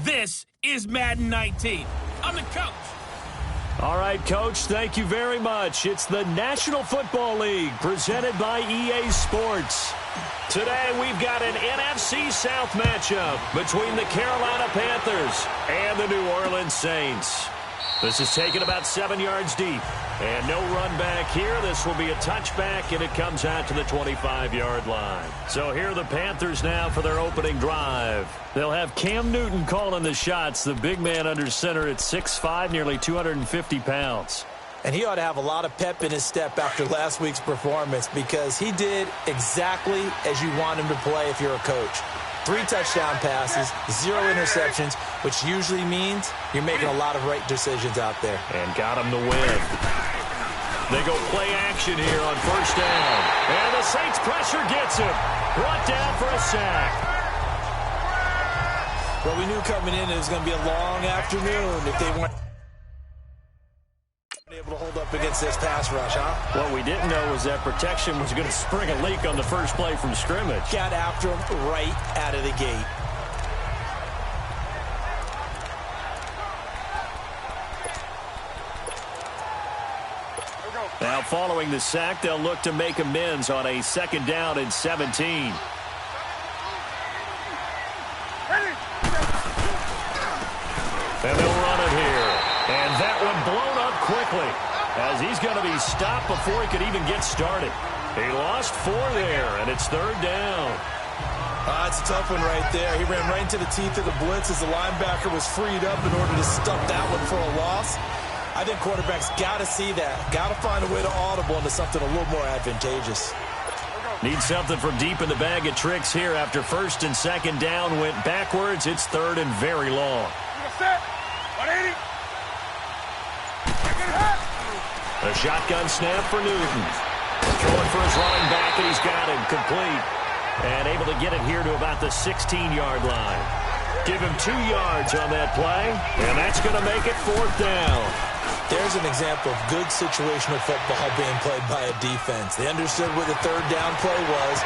This is Madden 19. I'm the coach. All right, Coach, thank you very much. It's the National Football League presented by EA Sports. Today, we've got an NFC South matchup between the Carolina Panthers and the New Orleans Saints. This is taken about 7 yards deep. And no run back here. This will be a touchback, and it comes out to the 25-yard line. So here are the Panthers now for their opening drive. They'll have Cam Newton calling the shots, the big man under center at 6'5", nearly 250 pounds. And he ought to have a lot of pep in his step after last week's performance because he did exactly as you want him to play if you're a coach. 3 touchdown passes, 0 interceptions, which usually means you're making a lot of right decisions out there. And got him the win. They go play action here on first down. And the Saints pressure gets him. Brought down for a sack. Well, we knew coming in it was going to be a long afternoon if they weren't able to hold up against this pass rush, huh? What we didn't know was that protection was going to spring a leak on the first play from scrimmage. Got after him right out of the gate. Now, following the sack, they'll look to make amends on a 2nd down and 17. And they'll run it here. And that one blown up quickly as he's going to be stopped before he could even get started. He lost 4 there, and it's 3rd down. It's a tough one right there. He ran right into the teeth of the blitz as the linebacker was freed up in order to stop that one for a loss. I think quarterbacks got to see that. Got to find a way to audible into something a little more advantageous. Need something from deep in the bag of tricks here after 1st and 2nd down went backwards. It's 3rd and very long. A shotgun snap for Newton. Throwing for his running back, and he's got him complete. And able to get it here to about the 16-yard line. Give him 2 yards on that play, and that's going to make it 4th down. There's an example of good situational football being played by a defense. They understood what the 3rd down play was,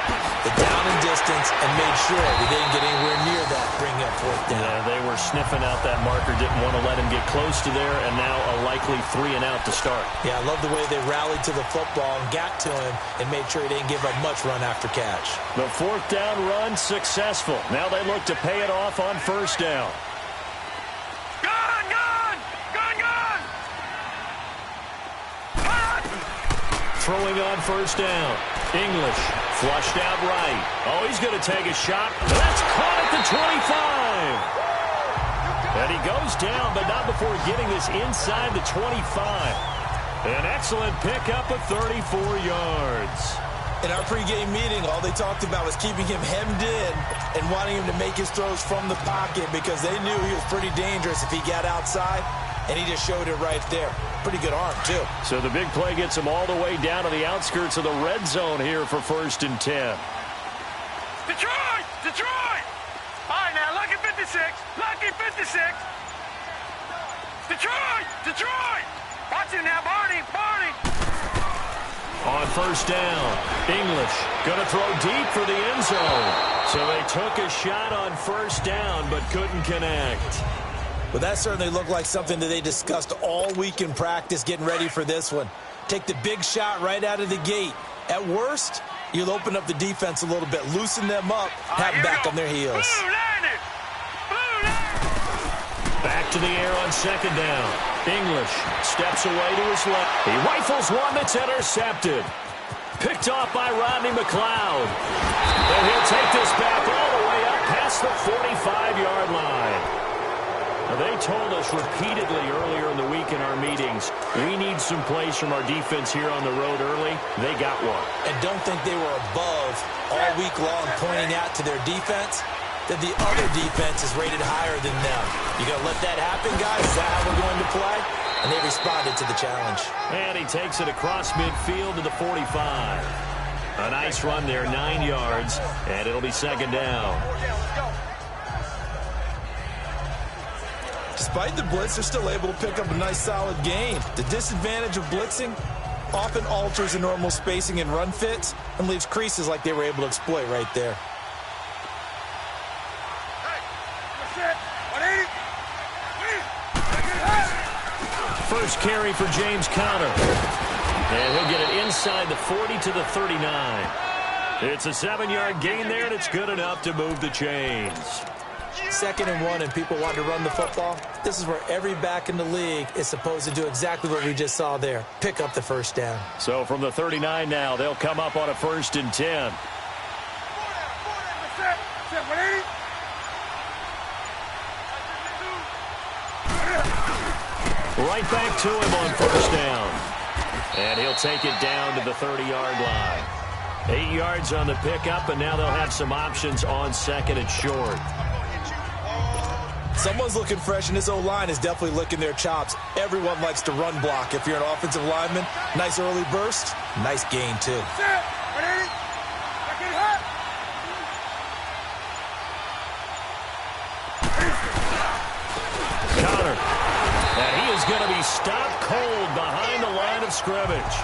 the down and distance, and made sure they didn't get anywhere near that, bringing up 4th down. Yeah, they were sniffing out that marker, didn't want to let him get close to there, and now a likely 3 and out to start. Yeah, I love the way they rallied to the football and got to him and made sure he didn't give up much run after catch. The 4th down run successful. Now they look to pay it off on 1st down. Throwing on 1st down. English flushed out right. Oh, he's going to take a shot. That's caught at the 25. And he goes down, but not before getting this inside the 25. An excellent pickup of 34 yards. In our pregame meeting, all they talked about was keeping him hemmed in and wanting him to make his throws from the pocket because they knew he was pretty dangerous if he got outside, and he just showed it right there. Pretty good arm, too. So the big play gets him all the way down to the outskirts of the red zone here for 1st and 10. Detroit! Detroit! All right, now, lucky 56. Lucky 56. Detroit! Detroit! Watch it now, Barney! Barney! On 1st down, English going to throw deep for the end zone. So they took a shot on 1st down, but couldn't connect. Well, that certainly looked like something that they discussed all week in practice getting ready for this one. Take the big shot right out of the gate. At worst, you'll open up the defense a little bit, loosen them up, have them back on their heels. Back to the air on 2nd down. English steps away to his left. He rifles one that's intercepted. Picked off by Rodney McLeod. And he'll take this back all the way up past the 45-yard line. Now, they told us repeatedly earlier in the week in our meetings, we need some plays from our defense here on the road early. They got one. And don't think they were above all week long pointing out to their defense that the other defense is rated higher than them. You going to let that happen, guys? Is that how we're going to play? And they responded to the challenge. And he takes it across midfield to the 45. A nice run there, 9 yards, and it'll be 2nd down. Despite the blitz, they're still able to pick up a nice, solid gain. The disadvantage of blitzing often alters the normal spacing and run fits and leaves creases like they were able to exploit right there. Hey, 180. first carry for James Conner. And he'll get it inside the 40 to the 39. It's a 7-yard gain there, and it's good enough to move the chains. 2nd and 1, and people want to run the football. This is where every back in the league is supposed to do exactly what we just saw there. Pick up the first down. So from the 39 now, they'll come up on a 1st and 10. Right back to him on 1st down. And he'll take it down to the 30-yard line. 8 yards on the pickup, and now they'll have some options on 2nd and short. Someone's looking fresh, and this O-line is definitely licking their chops. Everyone likes to run block. If you're an offensive lineman, nice early burst, nice gain, too. Conner. And he is going to be stopped cold behind the line of scrimmage.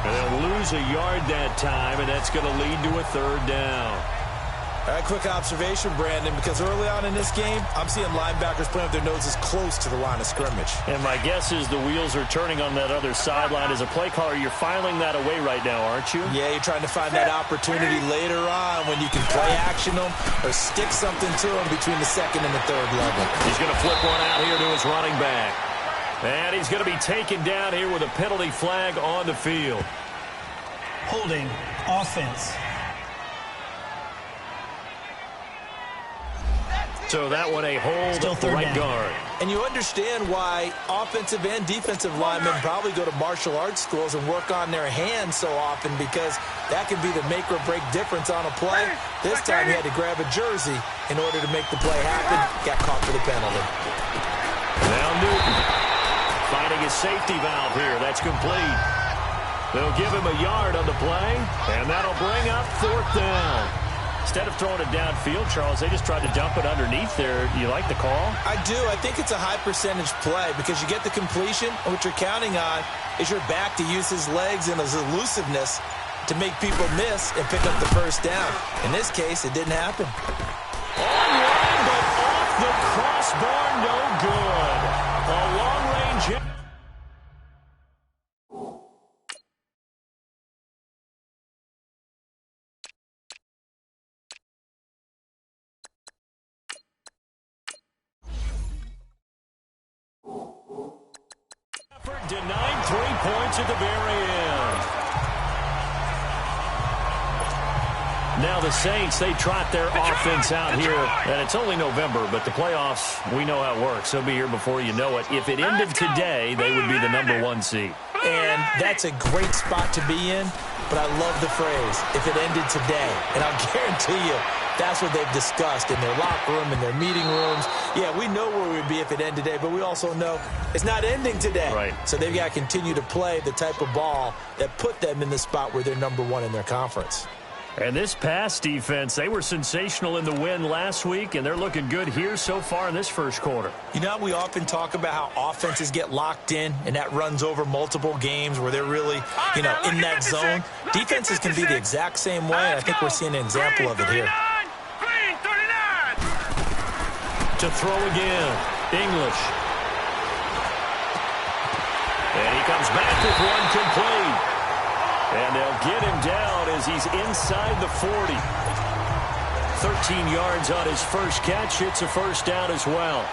And they'll lose a yard that time, and that's going to lead to a 3rd down. All right, quick observation, Brandon, because early on in this game, I'm seeing linebackers playing with their noses close to the line of scrimmage. And my guess is the wheels are turning on that other sideline. As a play caller, you're filing that away right now, aren't you? Yeah, you're trying to find that opportunity later on when you can play action them or stick something to them between the 2nd and the 3rd level. He's going to flip one out here to his running back. And he's going to be taken down here with a penalty flag on the field. Holding offense. So that one a hold at the right guard. And you understand why offensive and defensive linemen probably go to martial arts schools and work on their hands so often, because that can be the make or break difference on a play. This time he had to grab a jersey in order to make the play happen. Got caught for the penalty. Now Newton finding his safety valve here. That's complete. They'll give him a yard on the play, and that'll bring up 4th down. Instead of throwing it downfield, Charles, they just tried to dump it underneath there. You like the call? I do. I think it's a high percentage play because you get the completion, and what you're counting on is your back to use his legs and his elusiveness to make people miss and pick up the 1st down. In this case, it didn't happen. Online, but off the crossbar, no good. A long-range hit. Denied 3 points at the very end. Now the Saints, they trot their offense out here. And it's only November, but the playoffs, we know how it works. They'll be here before you know it. If it ended today, they would be the #1 seed. And that's a great spot to be in, but I love the phrase, if it ended today. And I'll guarantee you, that's what they've discussed in their locker room, in their meeting rooms. Yeah, we know where we'd be if it ended today, but we also know it's not ending today. Right. So they've got to continue to play the type of ball that put them in the spot where they're #1 in their conference. And this pass defense, they were sensational in the win last week, and they're looking good here so far in this first quarter. You know, we often talk about how offenses get locked in, and that runs over multiple games where they're really, in that zone. Defenses can be the exact same way, and I think we're seeing an example of it here. To throw again, English. And he comes back with one complete. And they'll get him down as he's inside the 40. 13 yards on his first catch. It's a 1st down as well.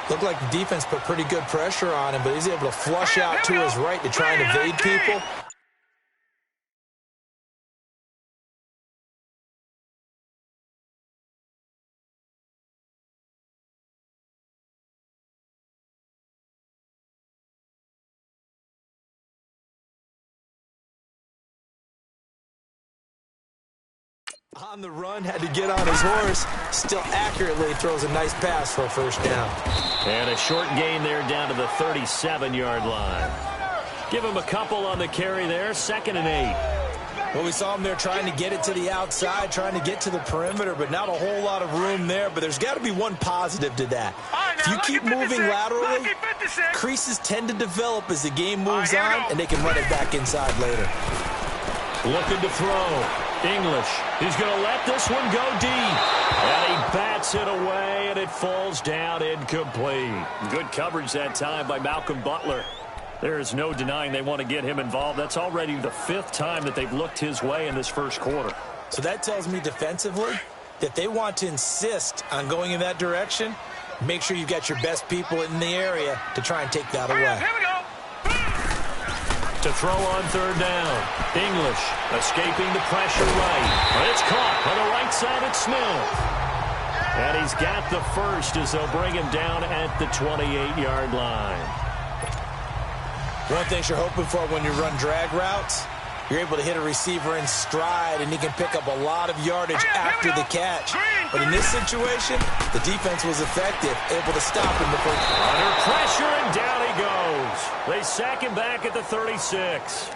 Looked like the defense put pretty good pressure on him, but he's able to flush out to his right to try and evade people. On the run, had to get on his horse. Still accurately throws a nice pass for a 1st down. And a short gain there down to the 37-yard line. Give him a couple on the carry there. 2nd and 8. Well, we saw him there trying to get it to the outside, trying to get to the perimeter, but not a whole lot of room there. But there's got to be one positive to that. If you keep moving laterally, creases tend to develop as the game moves on, and they can run it back inside later. Looking to throw. English. He's going to let this one go deep. And he bats it away, and it falls down incomplete. Good coverage that time by Malcolm Butler. There is no denying they want to get him involved. That's already the 5th time that they've looked his way in this first quarter. So that tells me defensively that they want to insist on going in that direction. Make sure you've got your best people in the area to try and take that away. Here we go. To throw on 3rd down. English escaping the pressure right. But it's caught on the right side at Smith. And he's got the first as they'll bring him down at the 28-yard line. One thing you're hoping for when you run drag routes, you're able to hit a receiver in stride, and he can pick up a lot of yardage after the catch. But in this situation, the defense was effective, able to stop him before. Under pressure, and down he goes. They sack him back at the 36.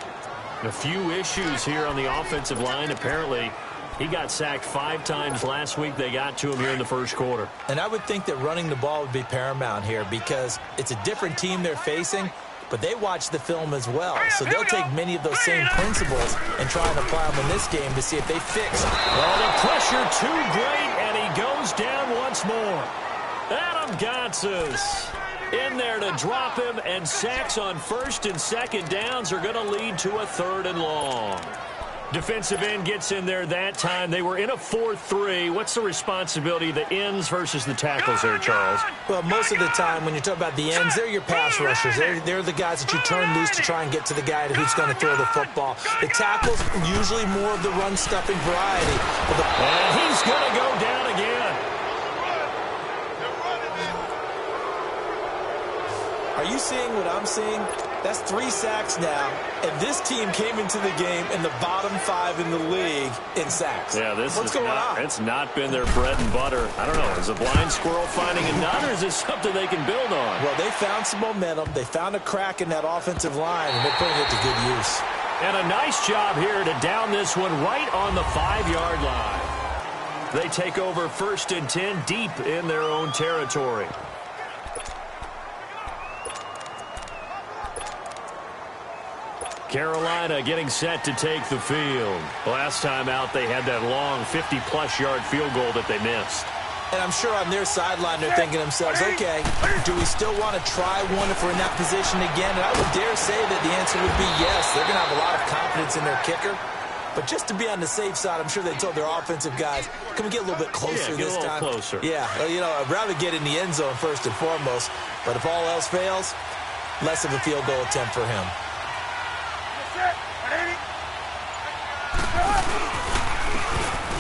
A few issues here on the offensive line. Apparently, he got sacked 5 times last week. They got to him here in the first quarter. And I would think that running the ball would be paramount here because it's a different team they're facing, but they watch the film as well. So they'll take many of those same principles and try and apply them in this game to see if they fix. Well, the pressure too great, and he goes down once more. Adam Gotsis in there to drop him, and sacks on 1st and 2nd downs are going to lead to a 3rd and long. Defensive end gets in there that time. They were in a 4-3. What's the responsibility of the ends versus the tackles there, Charles? Well, most of the time when you talk about the ends, they're your pass rushers. They're the guys that you turn loose to try and get to the guy who's going to throw the football. The tackles, usually more of the run-stuffing variety. And he's going to go down again. Are you seeing what I'm seeing? That's 3 sacks now, and this team came into the game in the bottom 5 in the league in sacks. Yeah, What's going on? It's not been their bread and butter. I don't know. Is a blind squirrel finding a nut, or is this something they can build on? Well, they found some momentum. They found a crack in that offensive line, and they're putting it to good use. And a nice job here to down this one right on the 5-yard line. They take over 1st and 10 deep in their own territory. Carolina getting set to take the field. Last time out, they had that long 50-plus yard field goal that they missed. And I'm sure on their sideline, they're thinking to themselves, okay, do we still want to try one if we're in that position again? And I would dare say that the answer would be yes. They're going to have a lot of confidence in their kicker. But just to be on the safe side, I'm sure they told their offensive guys, can we get a little bit closer this time? Closer. Yeah, well, you know, I'd rather get in the end zone first and foremost. But if all else fails, less of a field goal attempt for him.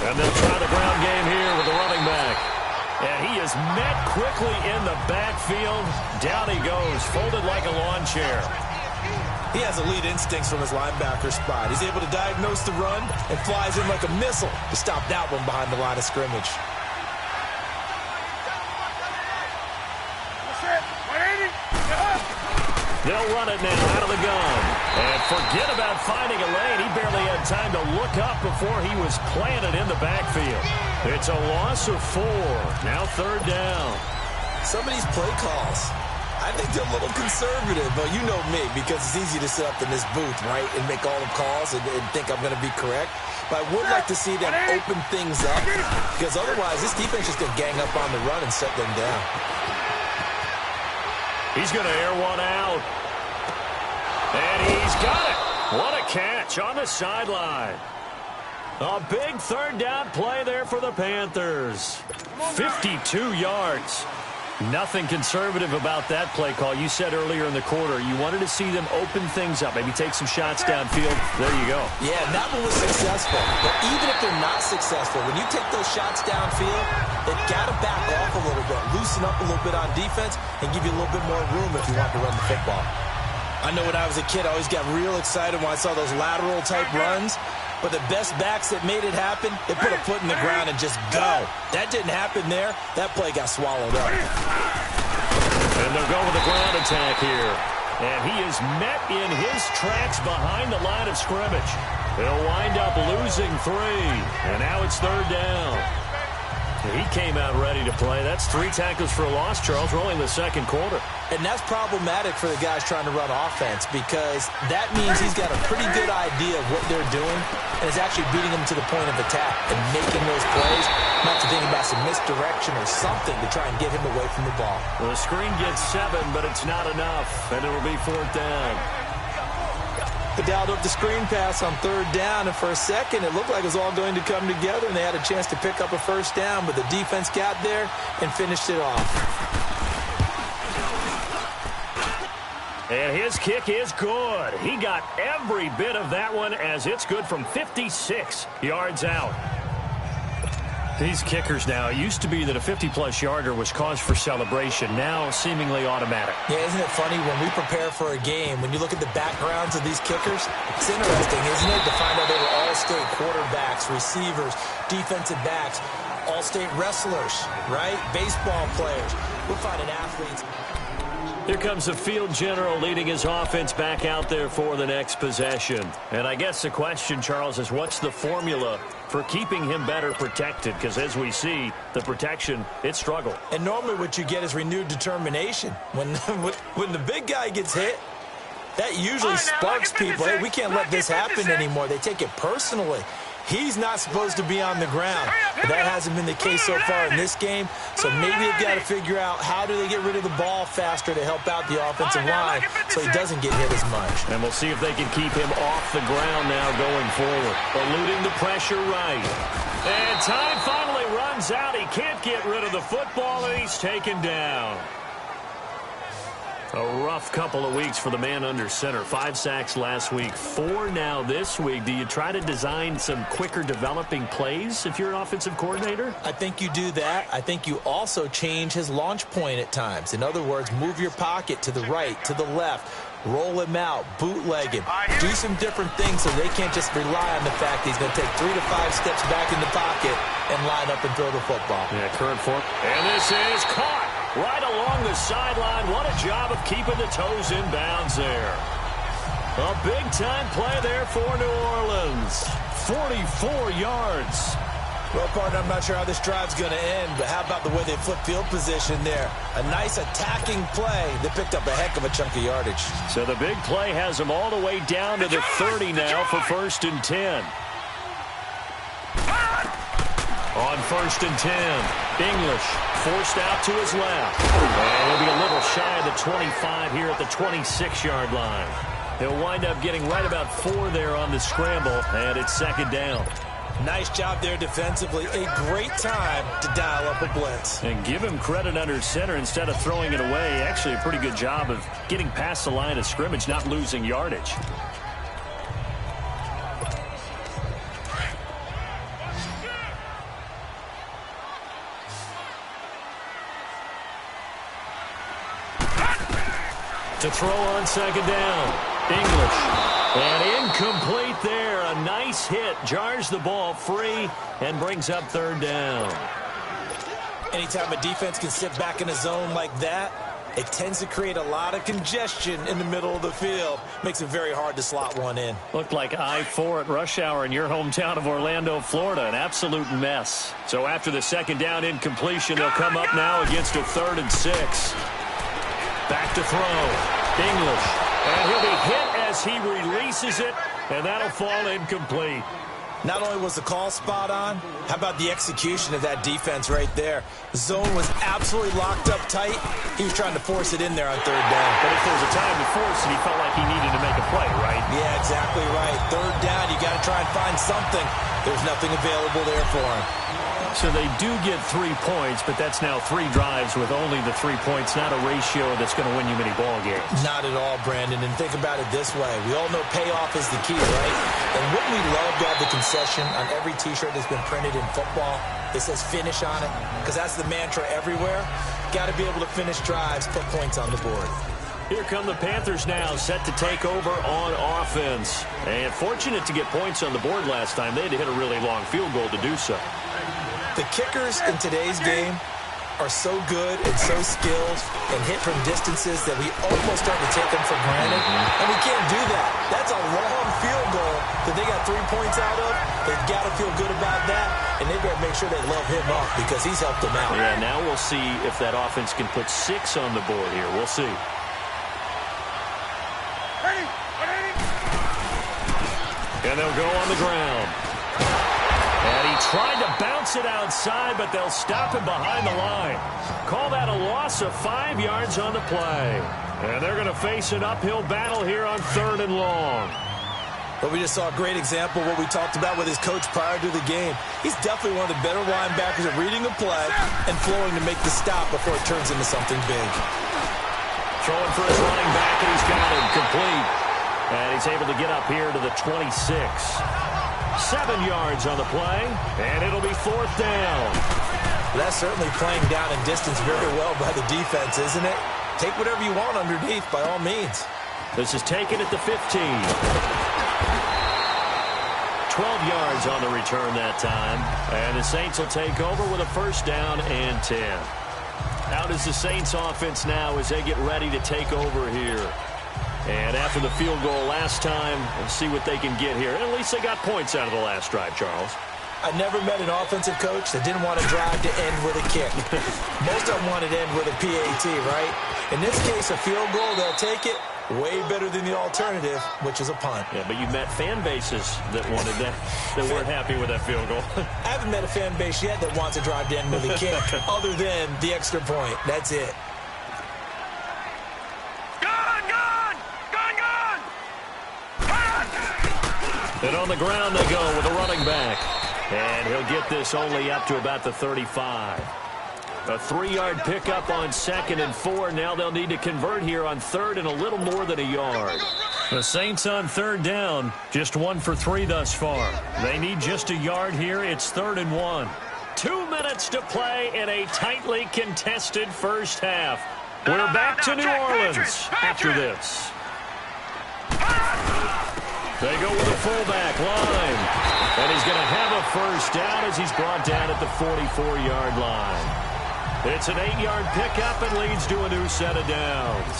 And they'll try the ground game here with the running back. And he is met quickly in the backfield. Down he goes, folded like a lawn chair. He has elite instincts from his linebacker spot. He's able to diagnose the run and flies in like a missile to stop that one behind the line of scrimmage. They'll run it now out of the gun. And forget about finding a lane. He barely had time to look up before he was planted in the backfield. It's a loss of 4. Now 3rd down. Some of these play calls, I think they're a little conservative. But you know me, because it's easy to sit up in this booth, right, and make all the calls and think I'm going to be correct. But I would like to see them open things up, because otherwise this defense is going to gang up on the run and set them down. He's going to air one out. And he's got it. What a catch on the sideline. A big 3rd down play there for the Panthers. 52 yards. Nothing conservative about that play call. You said earlier in the quarter you wanted to see them open things up, maybe take some shots downfield. There you go. Yeah, that one was successful. But even if they're not successful, when you take those shots downfield, they've got to back off a little bit, loosen up a little bit on defense, and give you a little bit more room if you want to run the football. I know when I was a kid, I always got real excited when I saw those lateral-type runs. But the best backs that made it happen, they put a foot in the ground and just go. That didn't happen there. That play got swallowed up. And they'll go with the ground attack here. And he is met in his tracks behind the line of scrimmage. They'll wind up losing 3. And now it's 3rd down. He came out ready to play. That's 3 tackles for a loss, Charles, rolling the second quarter. And that's problematic for the guys trying to run offense because that means he's got a pretty good idea of what they're doing and is actually beating them to the point of attack and making those plays, not to think about some misdirection or something to try and get him away from the ball. Well, the screen gets 7, but it's not enough, and it'll be 4th down. They dialed up the screen pass on 3rd down, and for a second it looked like it was all going to come together, and they had a chance to pick up a 1st down, but the defense got there and finished it off. And his kick is good. He got every bit of that one as it's good from 56 yards out. These kickers now, it used to be that a 50-plus yarder was cause for celebration, now seemingly automatic. Yeah, isn't it funny when we prepare for a game, when you look at the backgrounds of these kickers, it's interesting, isn't it, to find out they were all-state quarterbacks, receivers, defensive backs, all-state wrestlers, right? Baseball players. We're finding athletes. Here comes the field general leading his offense back out there for the next possession. And I guess the question, Charles, is what's the formula for keeping him better protected? Because as we see, the protection, it struggled. And normally what you get is renewed determination. When the big guy gets hit, that usually sparks people. Hey, we can't let this happen anymore. They take it personally. He's not supposed to be on the ground. But that hasn't been the case so far in this game. So maybe they've got to figure out how do they get rid of the ball faster to help out the offensive line so he doesn't get hit as much. And we'll see if they can keep him off the ground now going forward. Eluding the pressure right. And time finally runs out. He can't get rid of the football, and he's taken down. A rough couple of weeks for the man under center. 5 sacks last week, 4 now this week. Do you try to design some quicker developing plays if you're an offensive coordinator? I think you do that. I think you also change his launch point at times. In other words, move your pocket to the right, to the left, roll him out, bootleg him. Do some different things so they can't just rely on the fact that he's going to take 3 to 5 steps back in the pocket and line up and throw the football. Yeah, current form. And this is caught. Right along the sideline. What a job of keeping the toes in bounds there. A big-time play there for New Orleans. 44 yards. Well, partner, I'm not sure how this drive's going to end, but how about the way they flip field position there? A nice attacking play that picked up a heck of a chunk of yardage. So the big play has them all the way down to the 30 now for 1st and 10. On 1st and 10, English forced out to his left. And he'll be a little shy of the 25 here at the 26-yard line. He'll wind up getting right about 4 there on the scramble, and it's 2nd down. Nice job there defensively. A great time to dial up a blitz. And give him credit under center instead of throwing it away. Actually a pretty good job of getting past the line of scrimmage, not losing yardage. To throw on 2nd down. English. And incomplete there. A nice hit. Jars the ball free and brings up 3rd down. Anytime a defense can sit back in a zone like that, it tends to create a lot of congestion in the middle of the field. Makes it very hard to slot one in. Looked like I-4 at rush hour in your hometown of Orlando, Florida. An absolute mess. So after the 2nd down incompletion, they'll come up now against a 3rd and 6. Back to throw. English. And he'll be hit as he releases it, and that'll fall incomplete. Not only was the call spot on, how about the execution of that defense right there? The zone was absolutely locked up tight. He was trying to force it in there on 3rd down. But if there was a time to force it, he felt like he needed to make a play, right? Yeah, exactly right. 3rd down, you got to try and find something. There's nothing available there for him. So they do get 3 points, but that's now 3 drives with only the 3 points, not a ratio that's going to win you many ball games. Not at all, Brandon. And think about it this way. We all know payoff is the key, right? And wouldn't we love to have the concession on every T-shirt that's been printed in football that says finish on it? Because that's the mantra everywhere. Got to be able to finish drives, put points on the board. Here come the Panthers now, set to take over on offense. And fortunate to get points on the board last time. They had to hit a really long field goal to do so. The kickers in today's game are so good and so skilled and hit from distances that we almost start to take them for granted, and we can't do that. That's a long field goal that they got 3 points out of. They've got to feel good about that, and they've got to make sure they love him up because he's helped them out. Yeah, now we'll see if that offense can put 6 on the board here. We'll see. And they'll go on the ground. And he tried to bounce it outside, but they'll stop him behind the line. Call that a loss of 5 yards on the play. And they're going to face an uphill battle here on 3rd and long. But we just saw a great example of what we talked about with his coach prior to the game. He's definitely one of the better linebackers at reading the play and flowing to make the stop before it turns into something big. Throwing for his running back, and he's got him complete. And he's able to get up here to the 26. 7 yards on the play, and it'll be 4th down. That's certainly playing down in distance very well by the defense, isn't it? Take whatever you want underneath, by all means. This is taken at the 15. 12 yards on the return that time, and the Saints will take over with a 1st down and 10. How does the Saints offense now as they get ready to take over here? And after the field goal last time, we'll see what they can get here. At least they got points out of the last drive, Charles. I never met an offensive coach that didn't want to drive to end with a kick. Most of them wanted to end with a PAT, right? In this case, a field goal, they'll take it. Way better than the alternative, which is a punt. Yeah, but you met fan bases that wanted that, that weren't happy with that field goal. I haven't met a fan base yet that wants to drive to end with a kick, other than the extra point. That's it. And on the ground they go with a running back. And he'll get this only up to about the 35. A 3-yard pickup on 2nd and 4. Now they'll need to convert here on 3rd and a little more than a yard. The Saints on 3rd down, just 1 for 3 thus far. They need just a yard here. It's 3rd and 1. 2 minutes to play in a tightly contested first half. We're back to New Orleans after this. They go with a fullback line. And he's going to have a 1st down as he's brought down at the 44-yard line. It's an 8-yard pickup and leads to a new set of downs.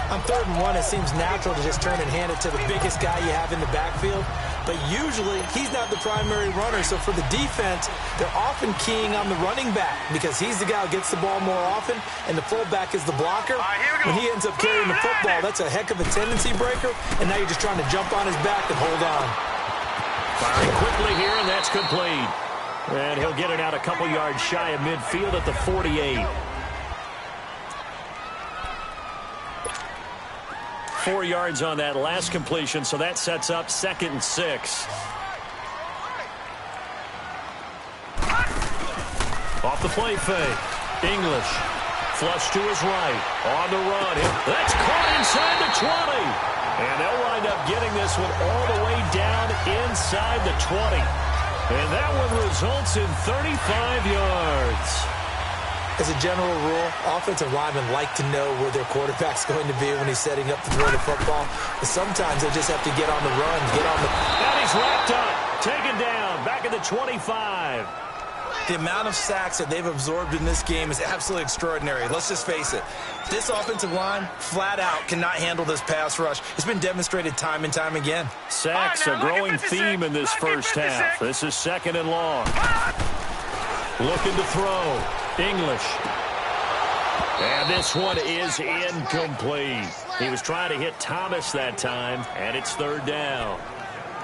On 3rd and 1, it seems natural to just turn and hand it to the biggest guy you have in the backfield. But usually, he's not the primary runner. So for the defense, they're often keying on the running back because he's the guy who gets the ball more often, and the fullback is the blocker. When he ends up carrying the football, that's a heck of a tendency breaker, and now you're just trying to jump on his back and hold on. Firing quickly here, and that's complete. And he'll get it out a couple yards shy of midfield at the 48. 4 yards on that last completion, so that sets up 2nd and 6. Off the play fake. English. Flush to his right. On the run. That's caught inside the 20. And they'll wind up getting this one all the way down inside the 20. And that one results in 35 yards. As a general rule, offensive linemen like to know where their quarterback's going to be when he's setting up to throw the football. But sometimes they just have to get on the run, get on the... And he's wrapped up, taken down, back at the 25. The amount of sacks that they've absorbed in this game is absolutely extraordinary. Let's just face it. This offensive line, flat out, cannot handle this pass rush. It's been demonstrated time and time again. Sacks, a growing theme in this first half. This is 2nd and long. Looking to throw. English. And this one is incomplete. He was trying to hit Thomas that time, and it's 3rd down.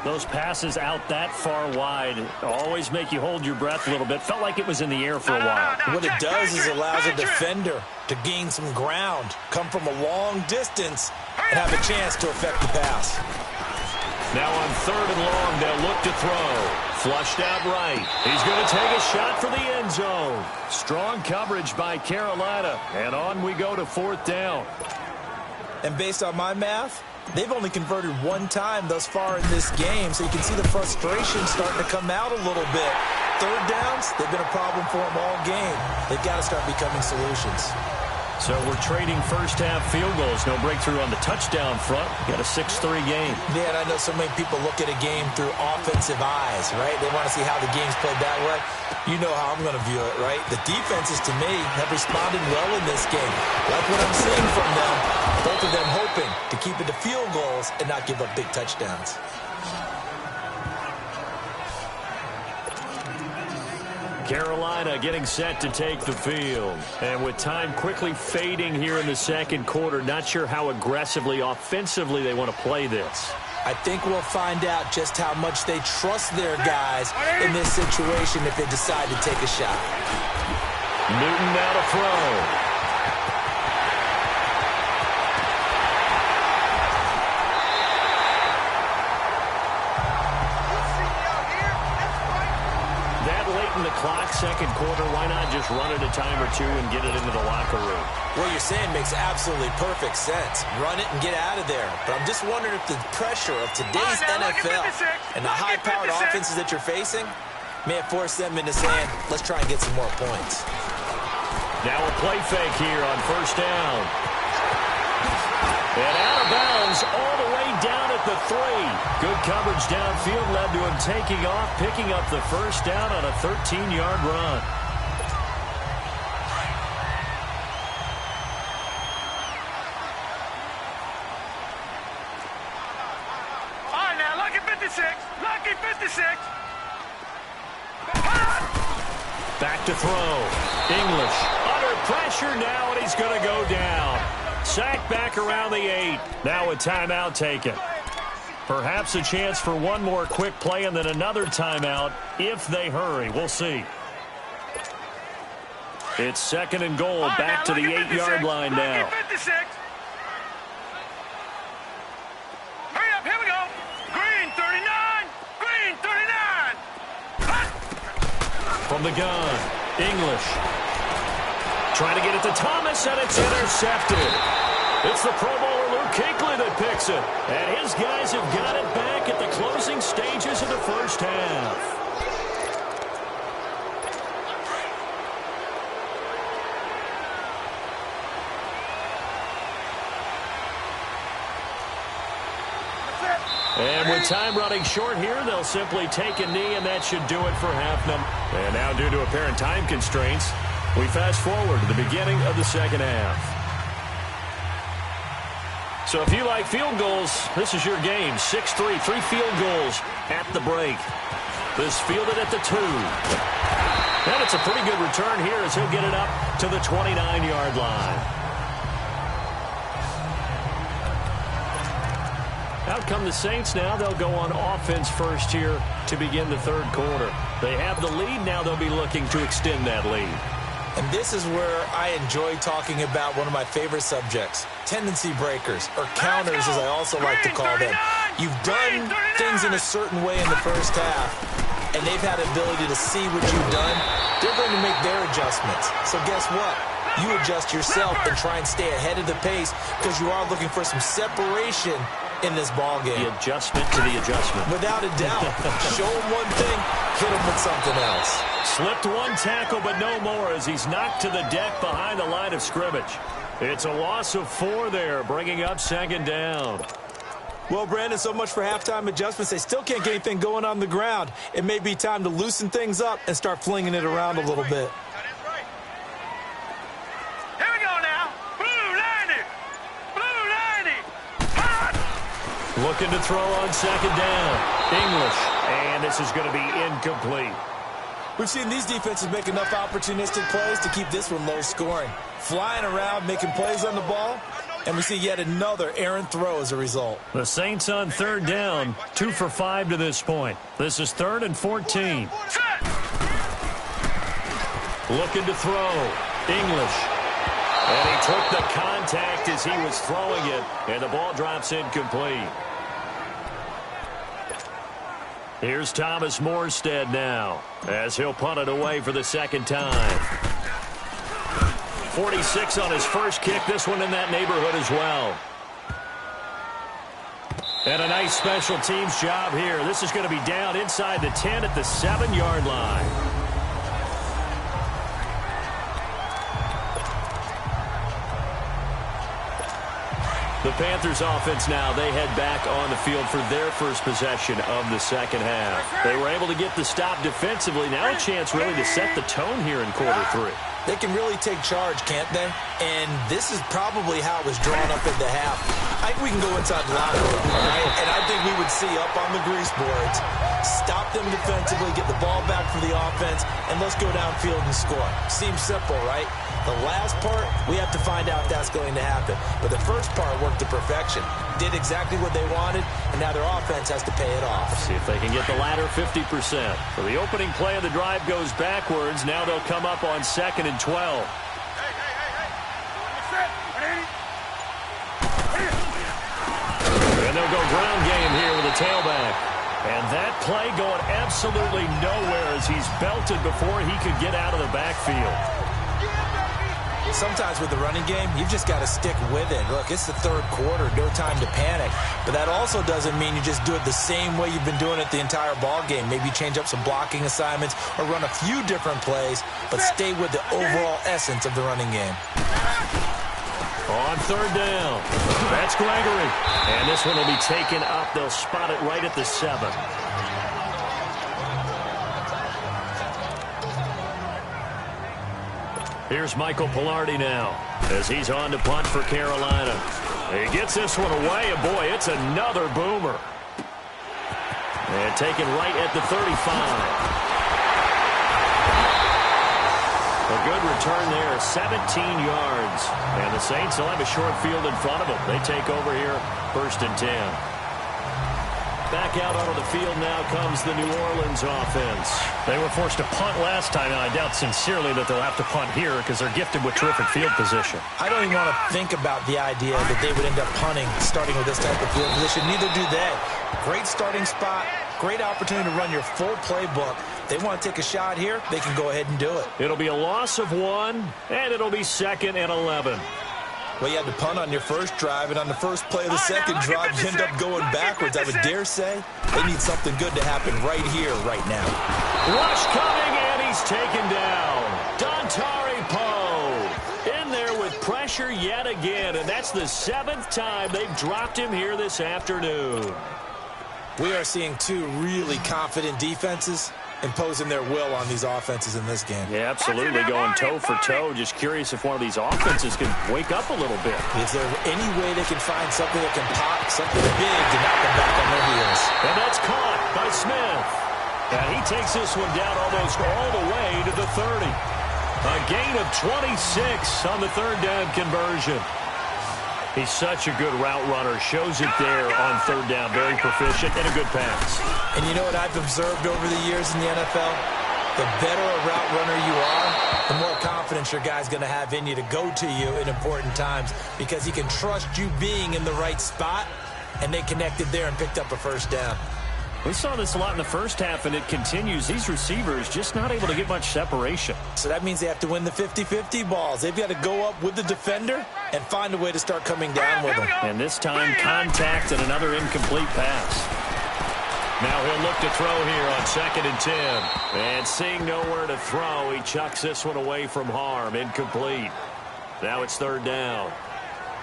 Those passes out that far wide always make you hold your breath a little bit. Felt like it was in the air for a while. What it does is allows a defender to gain some ground, come from a long distance, and have a chance to affect the pass. Now on 3rd and long, they'll look to throw. Flushed out right. He's going to take a shot for the end zone. Strong coverage by Carolina. And on we go to 4th down. And based on my math, they've only converted 1 time thus far in this game, so you can see the frustration starting to come out a little bit. 3rd downs, they've been a problem for them all game. They've got to start becoming solutions. So we're trading first-half field goals. No breakthrough on the touchdown front. Got a 6-3 game. Yeah, and I know so many people look at a game through offensive eyes, right? They want to see how the game's played that way. You know how I'm going to view it, right? The defenses, to me, have responded well in this game. Like what I'm seeing from them, both of them hoping to keep it to field goals and not give up big touchdowns. Carolina getting set to take the field. And with time quickly fading here in the second quarter, not sure how aggressively, offensively they want to play this. I think we'll find out just how much they trust their guys in this situation if they decide to take a shot. Newton now to throw. The clock, second quarter, why not just run it a time or two and get it into the locker room? What you're saying makes absolutely perfect sense. Run it and get out of there. But I'm just wondering if the pressure of today's NFL and the high-powered offenses that you're facing may have forced them into saying, let's try and get some more points. Now a play fake here on first down. And out of bounds all the way down at the 3. Good coverage downfield led to him taking off, picking up the first down on a 13-yard run. All right, now, lucky 56. Lucky 56. Back to throw. English under pressure now, and he's going to go down. Sacked back around the 8. Now a timeout taken. Perhaps a chance for one more quick play and then another timeout if they hurry. We'll see. It's second and goal, back to the 8-yard line now. 56. Hurry up, here we go. Green 39. Green 39. From the gun, English. Trying to get it to Thomas, and it's intercepted. It's the Pro Bowler Luke Kuechly that picks it. And his guys have got it back at the closing stages of the first half. And with time running short here, they'll simply take a knee, and that should do it for Halfman. And now, due to apparent time constraints, we fast forward to the beginning of the second half. So if you like field goals, this is your game. 6-3, 3 field goals at the break. This fielded at the 2. And it's a pretty good return here as he'll get it up to the 29-yard line. Out come the Saints now. They'll go on offense first here to begin the third quarter. They have the lead. Now they'll be looking to extend that lead. And this is where I enjoy talking about one of my favorite subjects, tendency breakers, or counters as I also like to call them. You've done things in a certain way in the first half, and they've had the ability to see what you've done. They're going to make their adjustments. So guess what? You adjust yourself and try and stay ahead of the pace because you are looking for some separation in this ball game. The adjustment to the adjustment. Without a doubt. Show him one thing, hit him with something else. Slipped one tackle, but no more as he's knocked to the deck behind the line of scrimmage. It's a loss of 4 there, bringing up second down. Well, Brandon, so much for halftime adjustments. They still can't get anything going on the ground. It may be time to loosen things up and start flinging it around a little bit. Here we go now. Blue 90. Blue 90. Hot. Looking to throw on second down. English. And this is going to be incomplete. We've seen these defenses make enough opportunistic plays to keep this one low scoring. Flying around, making plays on the ball, and we see yet another errant throw as a result. The Saints on third down, 2 for 5 to this point. This is 3rd and 14. Looking to throw. English. And he took the contact as he was throwing it, and the ball drops incomplete. Here's Thomas Morstead now as he'll punt it away for the second time. 46 on his first kick. This one in that neighborhood as well. And a nice special teams job here. This is going to be down inside the 10 at the 7-yard line. The Panthers offense now, they head back on the field for their first possession of the second half. They were able to get the stop defensively. Now a chance really to set the tone here in quarter three. They can really take charge, can't they? And this is probably how it was drawn up in the half. I think we can go inside the locker room, all right? And I think we would see up on the grease boards, stop them defensively, get the ball back for the offense, and let's go downfield and score. Seems simple, right? The last part, we have to find out if that's going to happen. But the first part worked to perfection. Did exactly what they wanted, and now their offense has to pay it off. See if they can get the latter 50%. So the opening play of the drive goes backwards. Now they'll come up on 2nd and 12. And they'll go ground game here with a tailback. And that play going absolutely nowhere as he's belted before he could get out of the backfield. Sometimes with the running game, you've just got to stick with it. Look, it's the third quarter, no time to panic. But that also doesn't mean you just do it the same way you've been doing it the entire ball game. Maybe change up some blocking assignments or run a few different plays, but stay with the overall essence of the running game. On 3rd down, that's Gregory. And this one will be taken up. They'll spot it right at the 7. Here's Michael Pilardi now as he's on to punt for Carolina. He gets this one away, and boy, it's another boomer. And taken right at the 35. A good return there, 17 yards. And the Saints will have a short field in front of them. They take over here, 1st and 10. Back out onto the field now comes the New Orleans offense. They were forced to punt last time, and I doubt sincerely that they'll have to punt here because they're gifted with terrific field position. I don't even want to think about the idea that they would end up punting starting with this type of field position. Neither do they. Great starting spot, great opportunity to run your full playbook. They want to take a shot here, they can go ahead and do it. It'll be a loss of 1, and it'll be 2nd and 11. Well, you had to punt on your first drive, and on the first play of the second drive, you end up going backwards. I would dare say they need something good to happen right here, right now. Rush coming, and he's taken down. Dontari Poe in there with pressure yet again, and that's the 7th time they've dropped him here this afternoon. We are seeing two really confident defenses imposing their will on these offenses in this game. Yeah, absolutely, going toe for toe. Just curious if one of these offenses can wake up a little bit. Is there any way they can find something that can pop, something big to knock them back on their heels? And that's caught by Smith. And he takes this one down almost all the way to the 30. A gain of 26 on the 3rd down conversion. He's such a good route runner. Shows it there on 3rd down. Very proficient and a good pass. And you know what I've observed over the years in the NFL? The better a route runner you are, the more confidence your guy's going to have in you to go to you in important times because he can trust you being in the right spot, and they connected there and picked up a 1st down. We saw this a lot in the first half, and it continues. These receivers just not able to get much separation. So that means they have to win the 50-50 balls. They've got to go up with the defender and find a way to start coming down with them. And this time, contact and another incomplete pass. Now he'll look to throw here on 2nd and 10. And seeing nowhere to throw, he chucks this one away from harm. Incomplete. Now it's 3rd down.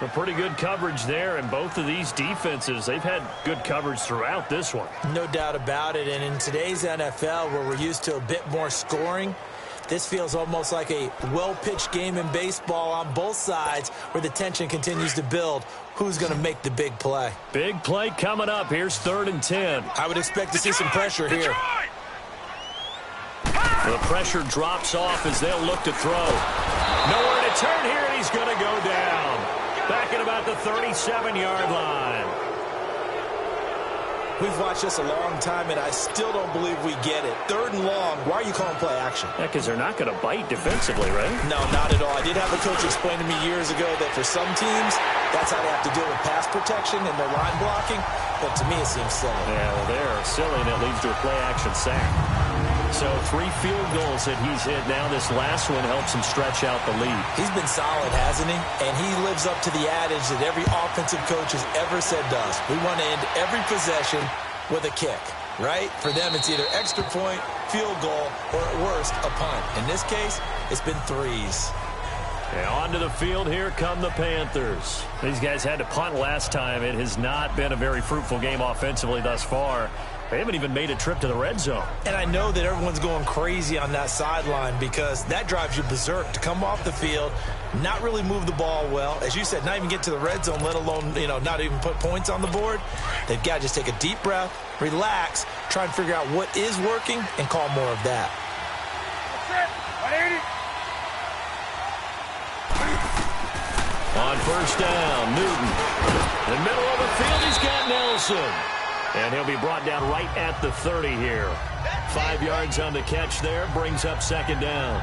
A pretty good coverage there, and both of these defenses, they've had good coverage throughout this one. No doubt about it, and in today's NFL, where we're used to a bit more scoring, this feels almost like a well-pitched game in baseball on both sides where the tension continues to build. Who's going to make the big play? Big play coming up. Here's 3rd and 10. I would expect to see some pressure here. The pressure drops off as they'll look to throw. Nowhere to turn here, and he's going to go down. Back at about the 37-yard line. We've watched this a long time, and I still don't believe we get it. 3rd and long, why are you calling play action? Yeah, because they're not going to bite defensively, right? No, not at all. I did have a coach explain to me years ago that for some teams, that's how they have to deal with pass protection and their line blocking. But to me, it seems silly. Yeah, well, they're silly, and it leads to a play-action sack. So 3 field goals that he's hit. Now this last one helps him stretch out the lead. He's been solid, hasn't he? And he lives up to the adage that every offensive coach has ever said to us. We want to end every possession with a kick, right? For them, it's either extra point, field goal, or at worst, a punt. In this case, it's been 3s. And onto the field, here come the Panthers. These guys had to punt last time. It has not been a very fruitful game offensively thus far. They haven't even made a trip to the red zone. And I know that everyone's going crazy on that sideline because that drives you berserk to come off the field, not really move the ball well. As you said, not even get to the red zone, let alone, not even put points on the board. They've got to just take a deep breath, relax, try and figure out what is working, and call more of that. That's it. 180. On first down, Newton. In the middle of the field, he's got Nelson. And he'll be brought down right at the 30 here. 5 yards on the catch there, brings up second down.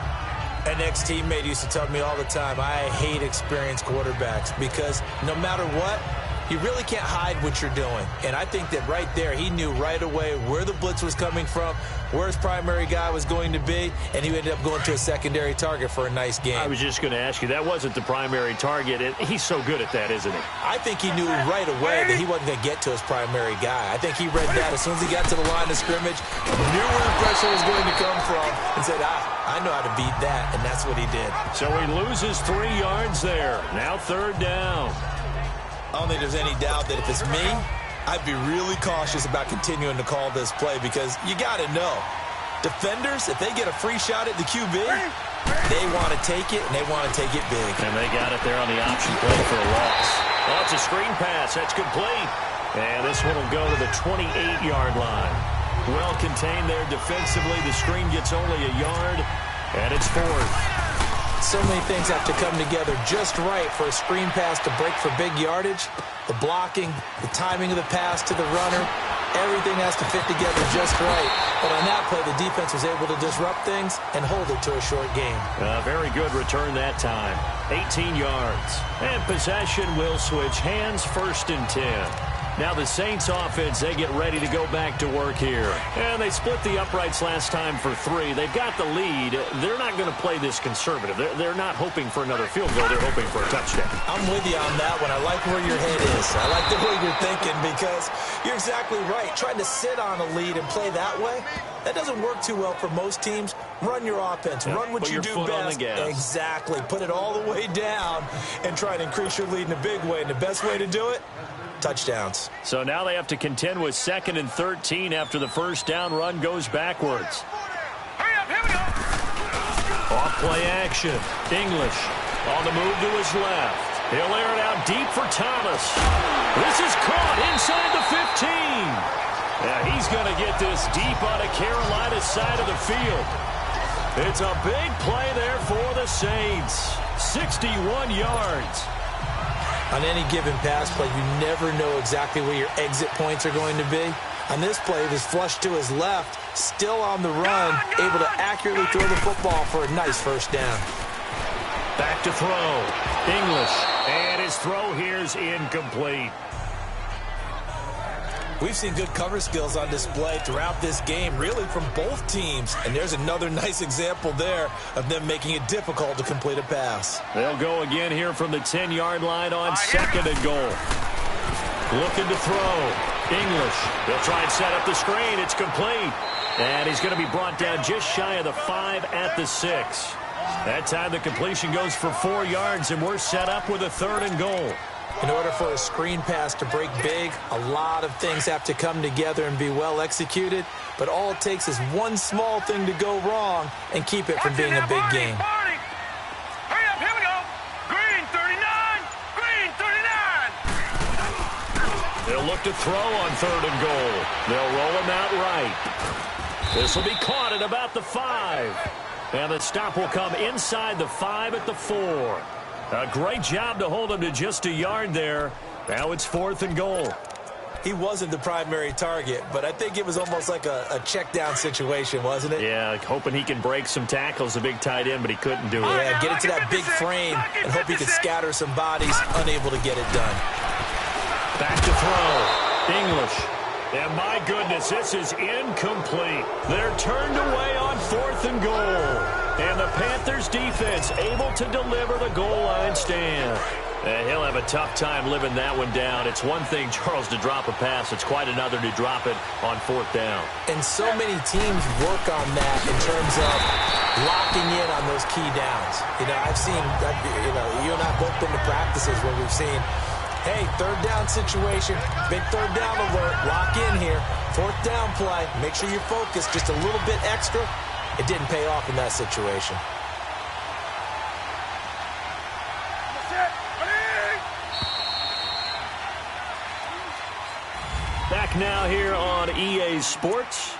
An ex-teammate used to tell me all the time, I hate experienced quarterbacks because no matter what, you really can't hide what you're doing. And I think that right there, he knew right away where the blitz was coming from, where his primary guy was going to be, and he ended up going to a secondary target for a nice game. I was just going to ask you, that wasn't the primary target. He's so good at that, isn't he? I think he knew right away that he wasn't going to get to his primary guy. I think he read that as soon as he got to the line of scrimmage, knew where the pressure was going to come from, and said, I know how to beat that, and that's what he did. So he loses 3 yards there. Now third down. I don't think there's any doubt that if it's me, I'd be really cautious about continuing to call this play because you got to know, defenders, if they get a free shot at the QB, they want to take it, and they want to take it big. And they got it there on the option play for a loss. Oh, it's a screen pass. That's complete. And this one will go to the 28-yard line. Well contained there defensively. The screen gets only a yard, and it's fourth. So many things have to come together just right for a screen pass to break for big yardage. The blocking, the timing of the pass to the runner, everything has to fit together just right. But on that play, the defense was able to disrupt things and hold it to a short game. Very good return that time. 18 yards. And possession will switch hands, 1st and 10. Now the Saints offense, they get ready to go back to work here. And they split the uprights last time for 3. They've got the lead. They're not going to play this conservative. They're not hoping for another field goal. They're hoping for a touchdown. I'm with you on that one. I like where your head is. I like the way you're thinking because you're exactly right. Trying to sit on a lead and play that way, that doesn't work too well for most teams. Run your offense. Run what you do best. Exactly. Put it all the way down and try to increase your lead in a big way. And the best way to do it, touchdowns. So now they have to contend with 2nd and 13 after the first down run goes backwards. Hurry up, here we go. Off play action. English on the move to his left. He'll air it out deep for Thomas. This is caught inside the 15. Yeah, he's going to get this deep on a Carolina side of the field. It's a big play there for the Saints. 61 yards. On any given pass play, you never know exactly where your exit points are going to be. On this play, it was flushed to his left, still on the run, able to accurately throw the football for a nice first down. Back to throw. English. And his throw here is incomplete. We've seen good cover skills on display throughout this game, really from both teams. And there's another nice example there of them making it difficult to complete a pass. They'll go again here from the 10-yard line on 2nd and goal. Looking to throw. English. They'll try and set up the screen. It's complete. And he's going to be brought down just shy of the 5 at the 6. That time the completion goes for 4 yards, and we're set up with a 3rd and goal. In order for a screen pass to break big, a lot of things have to come together and be well executed. But all it takes is one small thing to go wrong and keep it from being a big game. Hurry up, here we go. Green 39, green 39. They'll look to throw on 3rd and goal. They'll roll him out right. This will be caught at about the 5. And the stop will come inside the 5 at the 4. A great job to hold him to just a yard there. Now it's 4th and goal. He wasn't the primary target, but I think it was almost like a check down situation, wasn't it? Yeah, hoping he can break some tackles, a big tight end, but he couldn't do it. Yeah, get it to that big frame and hope he could scatter some bodies, unable to get it done. Back to throw. English. And my goodness, this is incomplete. They're turned away on 4th and goal. And the Panthers defense able to deliver the goal line stand. And he'll have a tough time living that one down. It's one thing, Charles, to drop a pass. It's quite another to drop it on 4th down. And so many teams work on that in terms of locking in on those key downs. You know, I've seen, you and I both been to practices where we've seen, hey, third down situation, big third down alert, lock in here, fourth down play, make sure you're focused just a little bit extra. It didn't pay off in that situation. Back now here on EA Sports.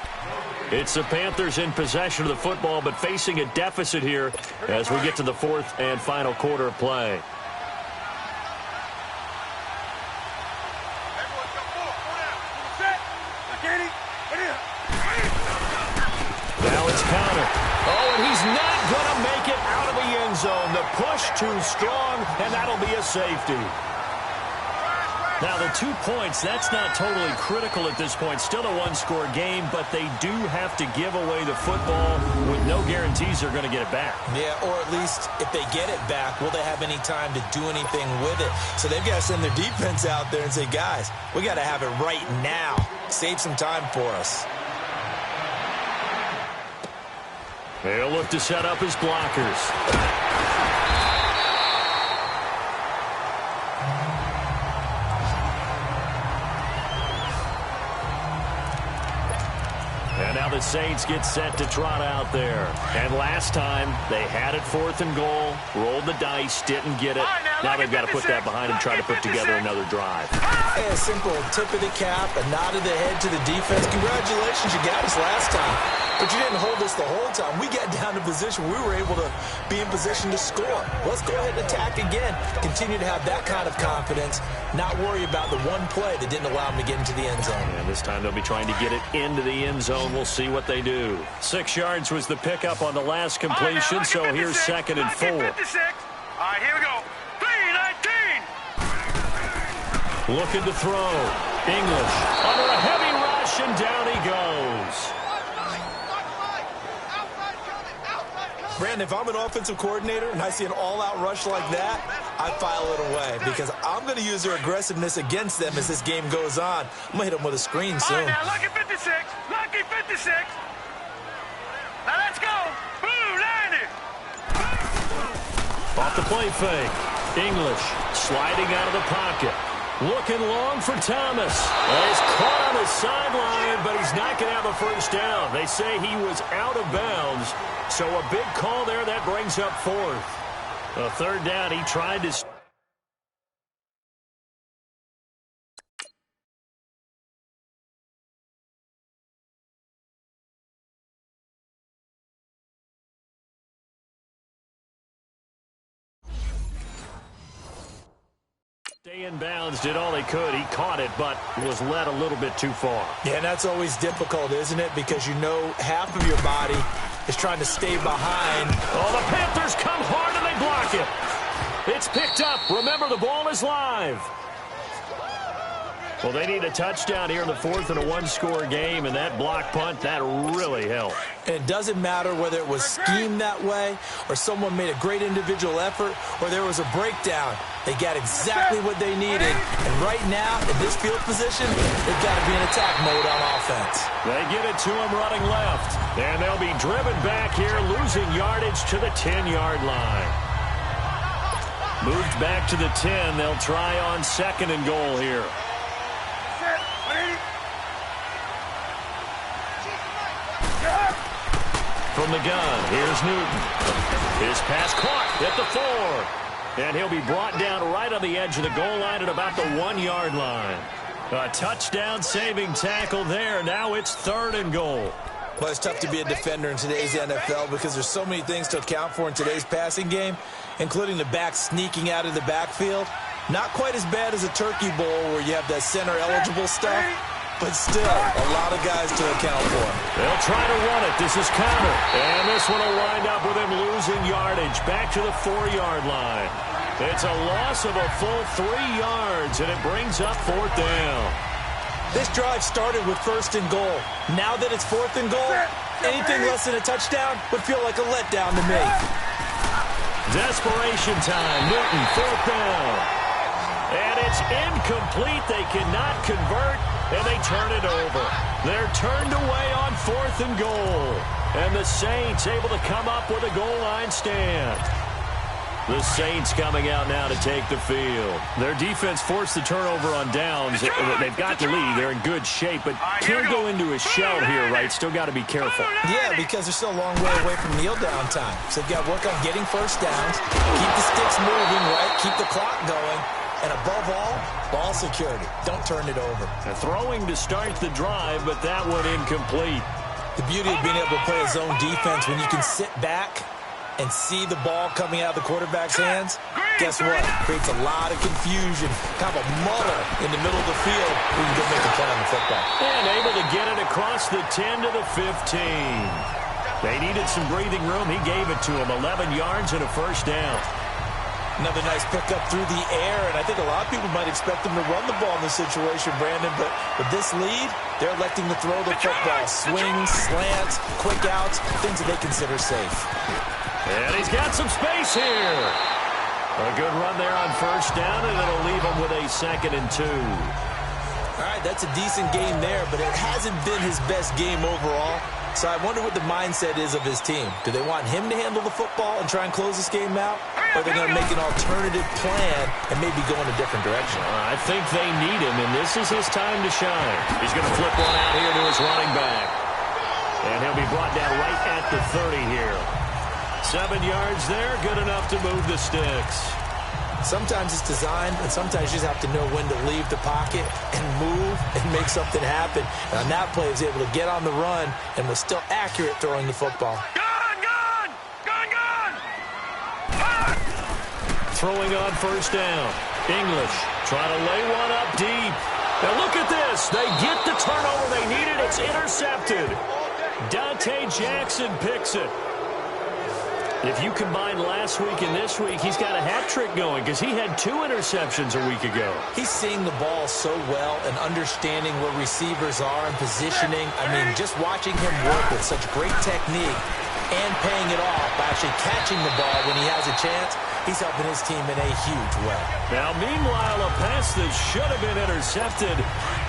It's the Panthers in possession of the football, but facing a deficit here as we get to the fourth and final quarter of play. Now it's counter. Oh, and he's not going to make it out of the end zone. The push too strong, and that'll be a safety. Now, the 2 points, that's not totally critical at this point. Still a one-score game, but they do have to give away the football with no guarantees they're going to get it back. Yeah, or at least if they get it back, will they have any time to do anything with it? So they've got to send their defense out there and say, guys, we got to have it right now. Save some time for us. They'll look to set up his blockers. And now the Saints get set to trot out there. And last time, they had it 4th and goal, rolled the dice, didn't get it. Now they've got to put that behind and try to put together another drive. Hey, a simple tip of the cap, a nod of the head to the defense. Congratulations, you got us last time. But you didn't hold us the whole time. We got down to position. We were able to be in position to score. Let's go ahead and attack again. Continue to have that kind of confidence. Not worry about the one play that didn't allow them to get into the end zone. And this time they'll be trying to get it into the end zone. We'll see what they do. 6 yards was the pickup on the last completion, so here's 2nd and 4. All right, here we go. 3-19. Looking to throw. English under a heavy rush, and down he goes. Brandon, if I'm an offensive coordinator and I see an all-out rush like that, I file it away because I'm going to use their aggressiveness against them as this game goes on. I'm going to hit them with a screen soon. All right, now, lucky 56. Lucky 56. Now, let's go. Blue, 90. Off the play fake. English sliding out of the pocket. Looking long for Thomas. He's caught on the sideline, but he's not going to have a first down. They say he was out of bounds, so a big call there that brings up 4th. A 3rd down, he tried to... Stay in bounds, did all they could. He caught it, but was led a little bit too far. Yeah, and that's always difficult, isn't it? Because you know half of your body is trying to stay behind. Oh, the Panthers come hard and they block it. It's picked up. Remember, the ball is live. Well, they need a touchdown here in the 4th in a one-score game, and that block punt, that really helped. And it doesn't matter whether it was schemed that way or someone made a great individual effort or there was a breakdown. They got exactly what they needed. And right now, in this field position, they've got to be in attack mode on offense. They get it to him running left. And they'll be driven back here, losing yardage to the 10-yard line. Moved back to the 10. They'll try on 2nd and goal here. From the gun, here's Newton. His pass caught at the 4. And he'll be brought down right on the edge of the goal line at about the 1-yard line. A touchdown-saving tackle there. Now it's 3rd and goal. Well, it's tough to be a defender in today's NFL because there's so many things to account for in today's passing game, including the back sneaking out of the backfield. Not quite as bad as a turkey bowl where you have that center-eligible stuff, but still a lot of guys to account for. They'll try to run it. This is counter. And this one will wind up with him losing yardage back to the 4-yard line. It's a loss of a full 3 yards, and it brings up 4th down. This drive started with 1st and goal. Now that it's 4th and goal, anything less than a touchdown would feel like a letdown to me. Desperation time. Newton, 4th down. And it's incomplete. They cannot convert, and they turn it over. They're turned away on 4th and goal. And the Saints able to come up with a goal line stand. The Saints coming out now to take the field. Their defense forced the turnover on downs. They've got the lead. They're in good shape, but can't go into a shell here, right? Still got to be careful. Yeah, because they're still a long way away from kneel down time. So they've got to work on getting first downs, keep the sticks moving, right? Keep the clock going. And above all, ball security. Don't turn it over. Throwing to start the drive, but that one incomplete. The beauty of being able to play a zone defense when you can sit back and see the ball coming out of the quarterback's hands, guess what? Creates a lot of confusion, kind of a muddle in the middle of the field where you can make a play on the football. And able to get it across the 10 to the 15. They needed some breathing room. He gave it to them. 11 yards and a first down. Another nice pickup through the air, and I think a lot of people might expect them to run the ball in this situation, Brandon, but with this lead, they're electing to throw the football. Swings, slants, quick outs, things that they consider safe. And he's got some space here. A good run there on first down, and it'll leave him with a 2nd and 2. All right, that's a decent game there, but it hasn't been his best game overall. So I wonder what the mindset is of his team. Do they want him to handle the football and try and close this game out? Or are they going to make an alternative plan and maybe go in a different direction? I think they need him, and this is his time to shine. He's going to flip one out here to his running back. And he'll be brought down right at the 30 here. 7 yards there, good enough to move the sticks. Sometimes it's designed, and sometimes you just have to know when to leave the pocket and move and make something happen. And on that play, he was able to get on the run and was still accurate throwing the football. Gun! Throwing on first down. English trying to lay one up deep. Now look at this. They get the turnover they needed. It's intercepted. Dante Jackson picks it. If you combine last week and this week, he's got a hat trick going because he had 2 interceptions a week ago. He's seeing the ball so well and understanding where receivers are and positioning. I mean, just watching him work with such great technique and paying it off by actually catching the ball when he has a chance, he's helping his team in a huge way. Now, meanwhile, a pass that should have been intercepted,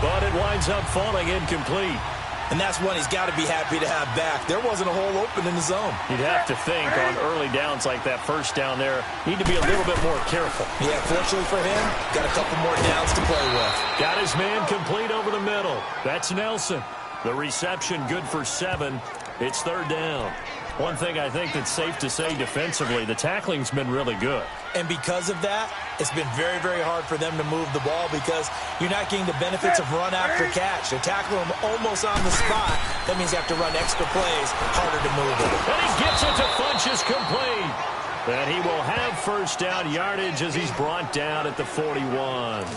but it winds up falling incomplete. And that's one he's got to be happy to have back. There wasn't a hole open in the zone. You'd have to think on early downs like that first down there, need to be a little bit more careful. Yeah, fortunately for him, got a couple more downs to play with. Got his man complete over the middle. That's Nelson. The reception good for 7. It's 3rd down. One thing I think that's safe to say defensively, the tackling's been really good. And because of that, it's been very, very hard for them to move the ball because you're not getting the benefits of run after catch. They're tackling them almost on the spot. That means you have to run extra plays, harder to move it. And he gets it to Funchess complete. And he will have first down yardage as he's brought down at the 41.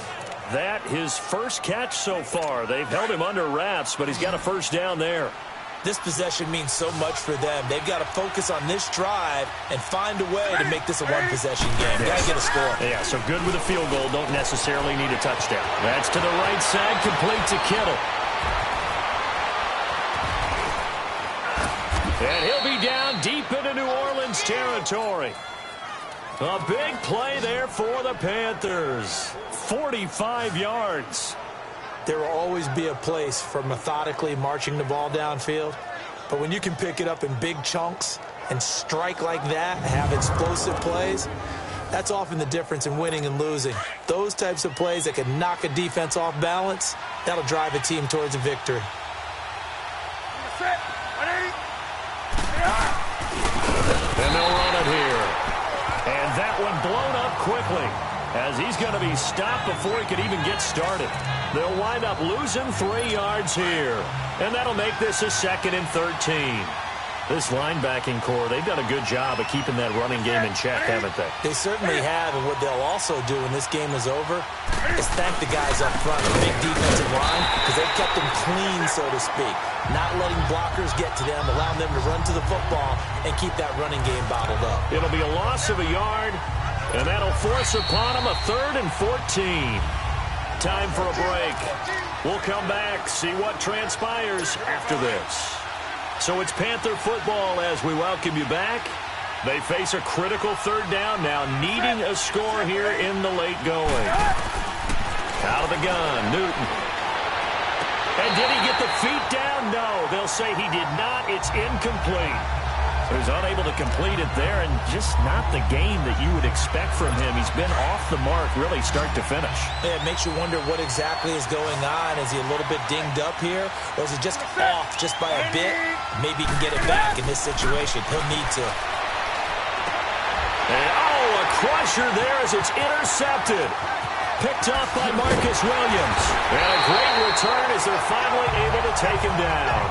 That his first catch so far. They've held him under wraps, but he's got a first down there. This possession means so much for them. They've got to focus on this drive and find a way to make this a one-possession game. Got to get a score. Yeah, so good with a field goal. Don't necessarily need a touchdown. That's to the right side, complete to Kittle. And he'll be down deep into New Orleans territory. A big play there for the Panthers. 45 yards. There will always be a place for methodically marching the ball downfield. But when you can pick it up in big chunks and strike like that, have explosive plays, that's often the difference in winning and losing. Those types of plays that can knock a defense off balance, that'll drive a team towards a victory. And they'll run it here. And that one blown up quickly as he's going to be stopped before he could even get started. They'll wind up losing 3 yards here. And that'll make this a 2nd and 13. This linebacking core, they've done a good job of keeping that running game in check, haven't they? They certainly have, and what they'll also do when this game is over is thank the guys up front, the big defensive line, because they've kept them clean, so to speak. Not letting blockers get to them, allowing them to run to the football and keep that running game bottled up. It'll be a loss of a yard, and that'll force upon them a 3rd and 14. Time for a break. We'll come back, see what transpires after this. So it's Panther football as we welcome you back. They face a critical 3rd down now, needing a score here in the late going. Out of the gun, Newton. And did he get the feet down? No, they'll say he did not. It's incomplete. So he's unable to complete it there, and just not the game that you would expect from him. He's been off the mark, really, start to finish. Yeah, it makes you wonder what exactly is going on. Is he a little bit dinged up here, or is he just off just by a bit? Maybe he can get it back in this situation. He'll need to. And, a crusher there as it's intercepted. Picked off by Marcus Williams. And a great return as they're finally able to take him down.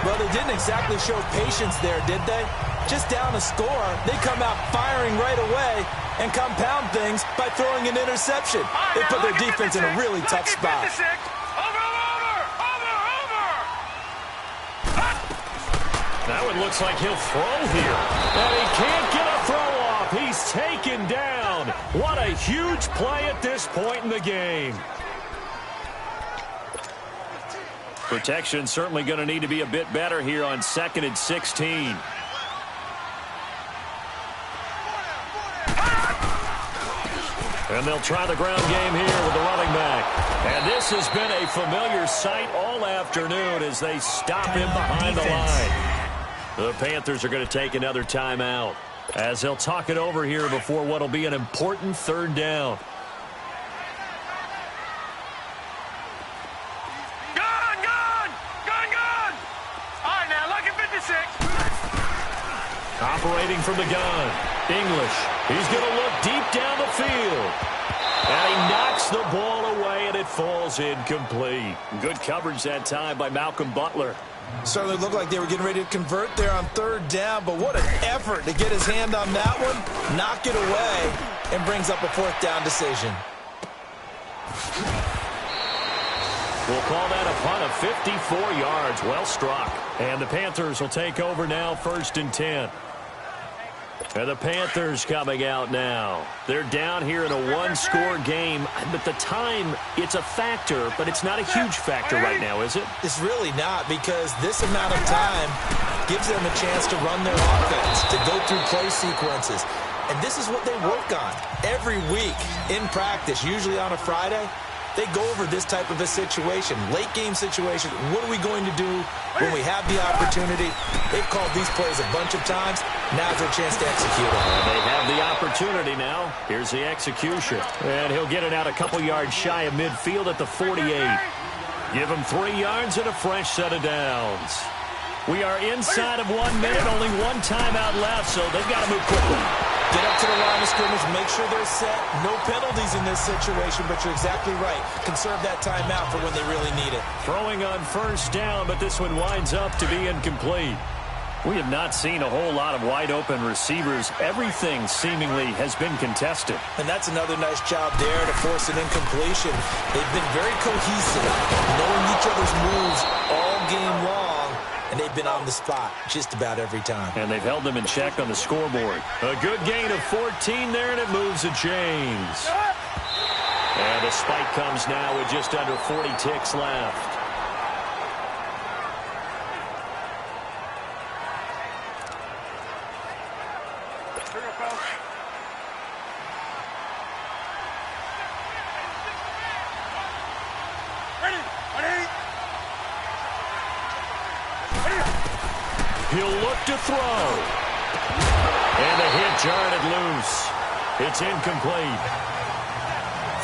Well, they didn't exactly show patience there, did they? Just down a score, they come out firing right away and compound things by throwing an interception. They put their defense in a really tough spot. That one looks like he'll throw here. And he can't get a throw off. He's taken down. What a huge play at this point in the game. Protection certainly going to need to be a bit better here on 2nd and 16. And they'll try the ground game here with the running back. And this has been a familiar sight all afternoon as they stop him behind the line. The Panthers are going to take another timeout as they'll talk it over here before what will be an important 3rd down. Operating from the gun, English. He's going to look deep down the field. And he knocks the ball away, and it falls incomplete. Good coverage that time by Malcolm Butler. Certainly looked like they were getting ready to convert there on 3rd down, but what an effort to get his hand on that one, knock it away, and brings up a 4th down decision. We'll call that a punt of 54 yards. Well struck. And the Panthers will take over now, 1st and 10. And the Panthers coming out now. They're down here in a 1-score game, but the time, it's a factor, but it's not a huge factor right now, is it? It's really not, because this amount of time gives them a chance to run their offense, to go through play sequences. And this is what they work on every week in practice, usually on a Friday. They go over this type of a situation, late-game situation. What are we going to do when we have the opportunity? They've called these plays a bunch of times. Now's their chance to execute them. And they have the opportunity now. Here's the execution. And he'll get it out a couple yards shy of midfield at the 48. Give him 3 yards and a fresh set of downs. We are inside of 1 minute, only one timeout left, so they've got to move quickly. Get up to the line of scrimmage, make sure they're set. No penalties in this situation, but you're exactly right. Conserve that timeout for when they really need it. Throwing on 1st down, but this one winds up to be incomplete. We have not seen a whole lot of wide-open receivers. Everything seemingly has been contested. And that's another nice job there to force an incompletion. They've been very cohesive, knowing each other's moves all game long. And they've been on the spot just about every time. And they've held them in check on the scoreboard. A good gain of 14 there, and it moves the chains. And the spike comes now with just under 40 ticks left. He'll look to throw. And the hit jarred it loose. It's incomplete.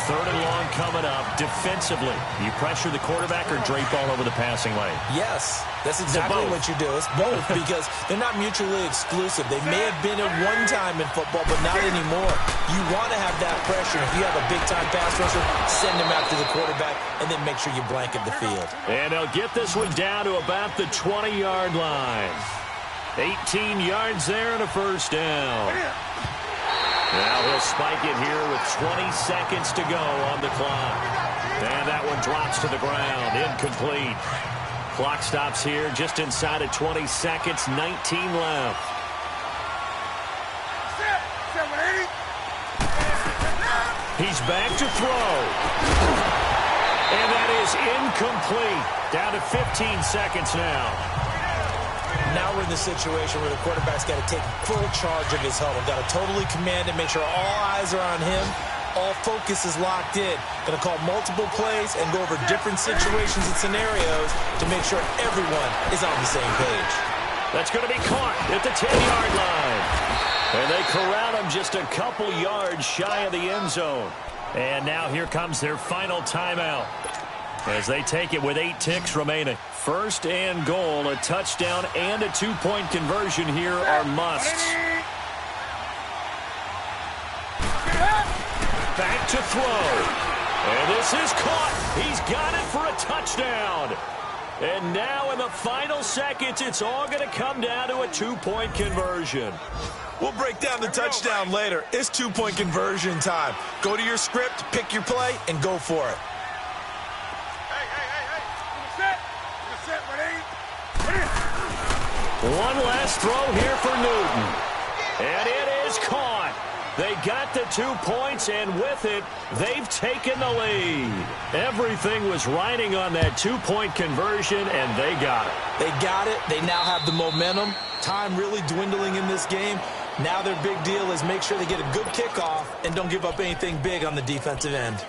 3rd and long coming up. Defensively, you pressure the quarterback or drape all over the passing lane? Yes, that's exactly what you do. It's both because they're not mutually exclusive. They may have been at one time in football, but not anymore. You want to have that pressure. If you have a big-time pass rusher, send him after the quarterback, and then make sure you blanket the field. And they'll get this one down to about the 20-yard line. 18 yards there and a 1st down. Now he'll spike it here with 20 seconds to go on the clock. And that one drops to the ground. Incomplete. Clock stops here just inside of 20 seconds. 19 left. He's back to throw. And that is incomplete. Down to 15 seconds now. Now we're in the situation where the quarterback's got to take full charge of his huddle. Got to totally command it, make sure all eyes are on him, all focus is locked in. Going to call multiple plays and go over different situations and scenarios to make sure everyone is on the same page. That's going to be caught at the 10-yard line. And they corral him just a couple yards shy of the end zone. And now here comes their final timeout as they take it with 8 ticks remaining. First and goal, a touchdown and a 2-point conversion here are musts. Back to throw. And this is caught. He's got it for a touchdown. And now in the final seconds, it's all going to come down to a 2-point conversion. We'll break down the touchdown later. It's 2-point conversion time. Go to your script, pick your play, and go for it. One last throw here for Newton. And it is caught. They got the 2 points, and with it, they've taken the lead. Everything was riding on that 2-point conversion, and they got it. They got it. They now have the momentum. Time really dwindling in this game. Now their big deal is make sure they get a good kickoff and don't give up anything big on the defensive end.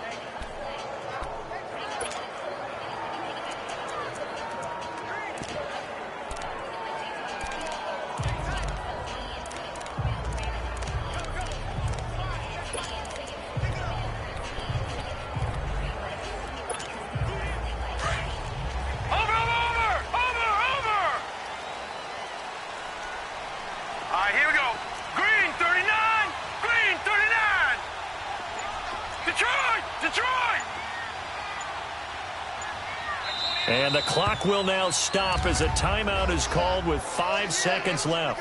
And the clock will now stop as a timeout is called with 5 seconds left.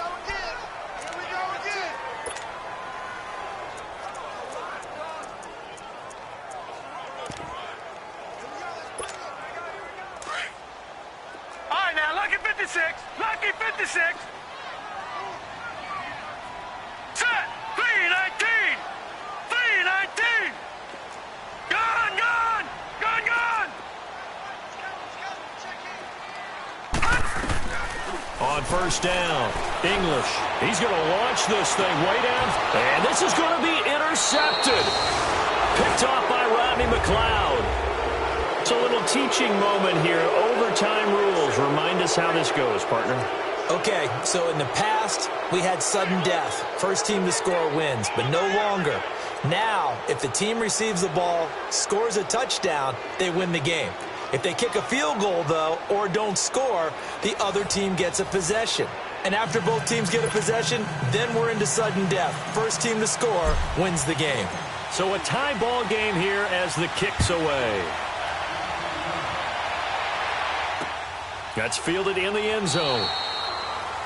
All right, now, lucky 56. Lucky 56. Set. 319. 319. Gone, gone. Gone, gone. On first down, English. He's going to launch this thing way down. And this is going to be intercepted. Picked off by Rodney McLeod. It's a little teaching moment here. Overtime rules. Remind us how this goes, partner. Okay, so in the past, we had sudden death. First team to score wins, but no longer. Now, if the team receives the ball, scores a touchdown, they win the game. If they kick a field goal, though, or don't score, the other team gets a possession. And after both teams get a possession, then we're into sudden death. First team to score wins the game. So a tie ball game here as the kick's away. That's fielded in the end zone.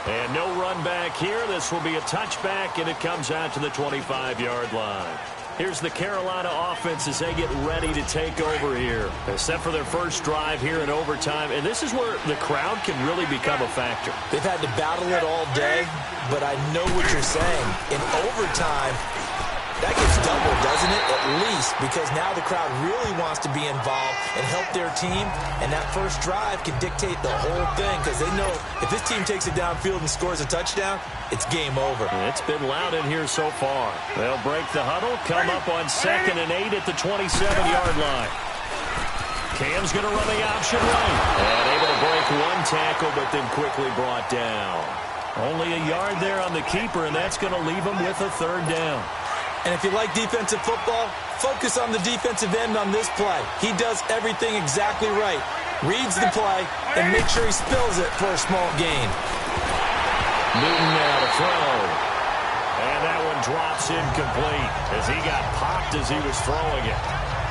And no run back here. This will be a touchback, and it comes out to the 25-yard line. Here's the Carolina offense as they get ready to take over here. Except for their first drive here in overtime. And this is where the crowd can really become a factor. They've had to battle it all day, but I know what you're saying. In overtime, that gets doubled, doesn't it? At least, because now the crowd really wants to be involved and help their team. And that first drive can dictate the whole thing because they know if this team takes it downfield and scores a touchdown, it's game over. It's been loud in here so far. They'll break the huddle, come up on 2nd and 8 at the 27-yard line. Cam's going to run the option right. And able to break one tackle, but then quickly brought down. Only a yard there on the keeper, and that's going to leave him with a 3rd down. And if you like defensive football, focus on the defensive end on this play. He does everything exactly right. Reads the play and makes sure he spills it for a small gain. Newton now to throw. And that one drops incomplete as he got popped as he was throwing it.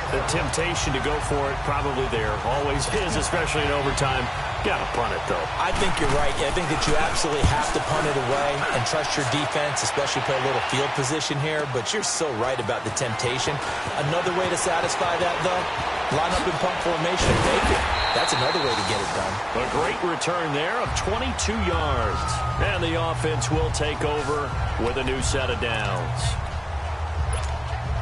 The temptation to go for it probably there. Always is, especially in overtime. Got to punt it, though. I think you're right. I think that you absolutely have to punt it away and trust your defense, especially play a little field position here. But you're so right about the temptation. Another way to satisfy that, though, line up in punt formation and take it. That's another way to get it done. A great return there of 22 yards. And the offense will take over with a new set of downs.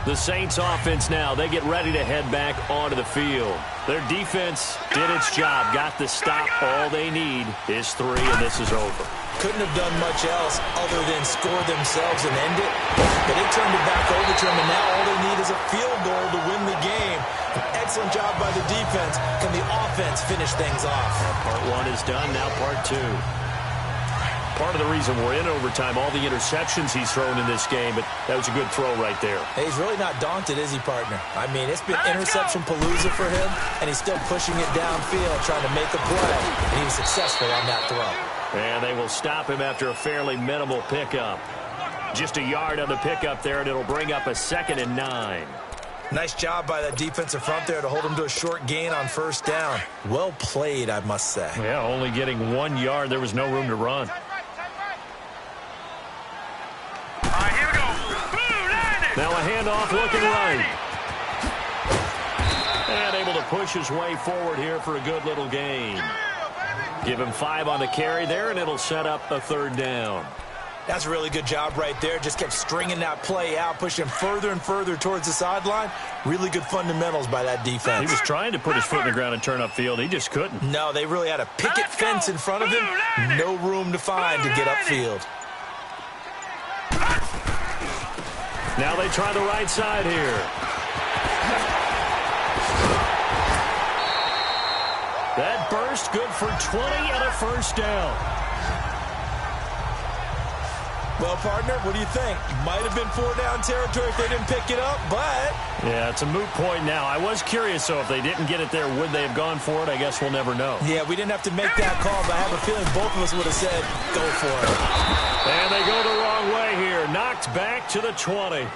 The Saints offense now, they get ready to head back onto the field. Their defense did its job, got the stop. All they need is 3, and this is over. Couldn't have done much else other than score themselves and end it. But they turned it back over to them, and now all they need is a field goal to win the game. An excellent job by the defense. Can the offense finish things off? Part one is done, now part two. Part of the reason we're in overtime, all the interceptions he's thrown in this game, but that was a good throw right there. Hey, he's really not daunted, is he, partner? I mean, it's been interception palooza for him, and he's still pushing it downfield, trying to make a play, and he was successful on that throw. And they will stop him after a fairly minimal pickup. Just a yard on the pickup there, and it'll bring up a 2nd and 9. Nice job by that defensive front there to hold him to a short gain on first down. Well played, I must say. Yeah, only getting 1 yard. There was no room to run. Now a handoff looking right. And able to push his way forward here for a good little gain. Give him 5 on the carry there, and it'll set up a 3rd down. That's a really good job right there. Just kept stringing that play out, pushing him further and further towards the sideline. Really good fundamentals by that defense. He was trying to put his foot in the ground and turn upfield. He just couldn't. No, they really had a picket fence in front of him. No room to find to get upfield. Now they try the right side here. That burst good for 20 and a 1st down. Well, partner, what do you think? Might have been 4-down territory if they didn't pick it up, but... Yeah, it's a moot point now. I was curious, so if they didn't get it there, would they have gone for it? I guess we'll never know. Yeah, we didn't have to make that call, but I have a feeling both of us would have said, go for it. And they go the wrong way here. Knocked back to the 20.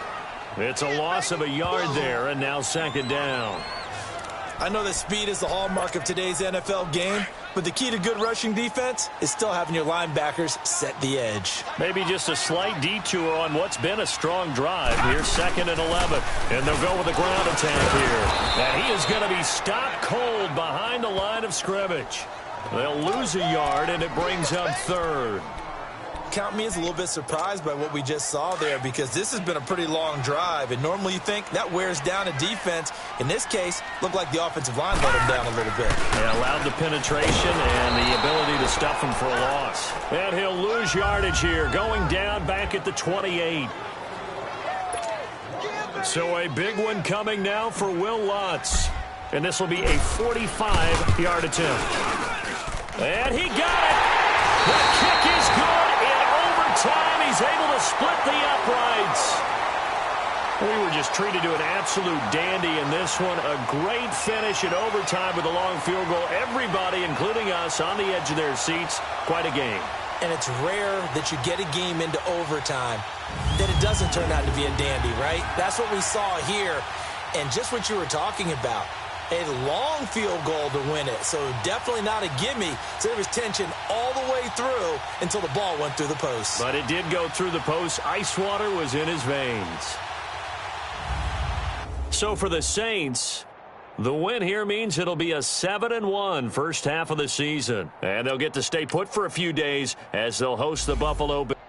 It's a loss of a yard there, and now 2nd down. I know that speed is the hallmark of today's NFL game, but the key to good rushing defense is still having your linebackers set the edge. Maybe just a slight detour on what's been a strong drive. Here's 2nd and 11, and they'll go with a ground attack here. And he is going to be stopped cold behind the line of scrimmage. They'll lose a yard, and it brings up 3rd. Count me as a little bit surprised by what we just saw there, because this has been a pretty long drive, and normally you think that wears down a defense. In this case, looked like the offensive line let him down a little bit. They allowed the penetration and the ability to stuff him for a loss. And he'll lose yardage here, going down back at the 28. So a big one coming now for Will Lutz. And this will be a 45-yard attempt. And he got it! The kick is good. Time he's able to split the uprights. We were just treated to an absolute dandy in this one. A great finish in overtime with a long field goal. Everybody, including us, on the edge of their seats. Quite a game. And it's rare that you get a game into overtime that it doesn't turn out to be a dandy, right? That's what we saw here. And just what you were talking about. A long field goal to win it, so definitely not a gimme. So there was tension all the way through until the ball went through the post. But it did go through the post. Ice water was in his veins. So for the Saints, the win here means it'll be a 7-1 first half of the season. And they'll get to stay put for a few days as they'll host the Buffalo Bills.